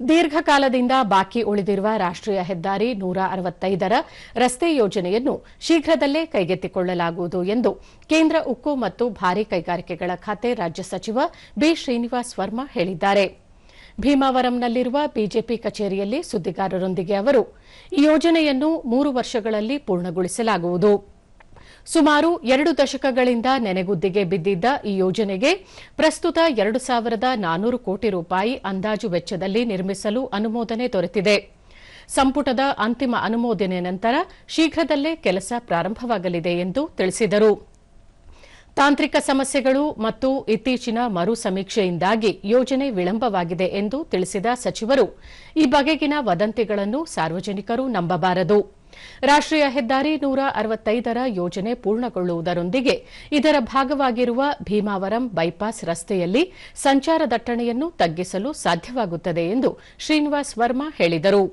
ದೀರ್ಘಕಾಲದಿಂದ ಬಾಕಿ ಉಳಿದಿರುವ ರಾಷ್ಟ್ರೀಯ ಹೆದ್ದಾರಿ 165ರ ರಸ್ತೆ ಯೋಜನೆಯನ್ನು ಶೀಘ್ರದಲ್ಲೇ ಕೈಗೆತ್ತಿಕೊಳ್ಳಲಾಗುವುದು ಎಂದು ಕೇಂದ್ರ ಉಕ್ಕು ಮತ್ತು ಭಾರೀ ಕೈಗಾರಿಕೆಗಳ ಖಾತೆ ರಾಜ್ಯ ಸಚಿವ ಬಿ ಶ್ರೀನಿವಾಸ್ ವರ್ಮಾ ಹೇಳಿದ್ದಾರೆ. ಭೀಮಾವರಂನಲ್ಲಿರುವ ಬಿಜೆಪಿ ಕಚೇರಿಯಲ್ಲಿ ಸುದ್ದಿಗಾರರೊಂದಿಗೆ ಅವರು, ಈ ಯೋಜನೆಯನ್ನು 3 ವರ್ಷಗಳಲ್ಲಿ ಪೂರ್ಣಗೊಳಿಸಲಾಗುವುದು. ಸುಮಾರು 2 ದಶಕಗಳಿಂದ ನೆನೆಗುದ್ದಿಗೆ ಬಿದ್ದಿದ್ದ ಈ ಯೋಜನೆಗೆ ಪ್ರಸ್ತುತ 2,400 ಕೋಟಿ ರೂಪಾಯಿ ಅಂದಾಜು ವೆಚ್ಚದಲ್ಲಿ ನಿರ್ಮಿಸಲು ಅನುಮೋದನೆ ದೊರೆತಿದೆ. ಸಂಪುಟದ ಅಂತಿಮ ಅನುಮೋದನೆ ನಂತರ ಶೀಘ್ರದಲ್ಲೇ ಕೆಲಸ ಪ್ರಾರಂಭವಾಗಲಿದೆ ಎಂದು ತಿಳಿಸಿದರು. ತಾಂತ್ರಿಕ ಸಮಸ್ಯೆಗಳು ಮತ್ತು ಇತ್ತೀಚಿನ ಮರು ಸಮೀಕ್ಷೆಯಿಂದಾಗಿ ಯೋಜನೆ ವಿಳಂಬವಾಗಿದೆ ಎಂದು ತಿಳಿಸಿದ ಸಚಿವರು, ಈ ಬಗೆಗಿನ ವದಂತಿಗಳನ್ನು ಸಾರ್ವಜನಿಕರು ನಂಬಬಾರದು. ರಾಷ್ಟ್ರೀಯ ಹೆದ್ದಾರಿ 165ರ ಯೋಜನೆ ಪೂರ್ಣಗೊಳ್ಳುವುದರೊಂದಿಗೆ ಇದರ ಭಾಗವಾಗಿರುವ ಭೀಮಾವರಂ ಬೈಪಾಸ್ ರಸ್ತೆಯಲ್ಲಿ ಸಂಚಾರ ದಟ್ಟಣೆಯನ್ನು ತಗ್ಗಿಸಲು ಸಾಧ್ಯವಾಗುತ್ತದೆ ಎಂದು ಶ್ರೀನಿವಾಸ್ ವರ್ಮಾ ಹೇಳಿದರು.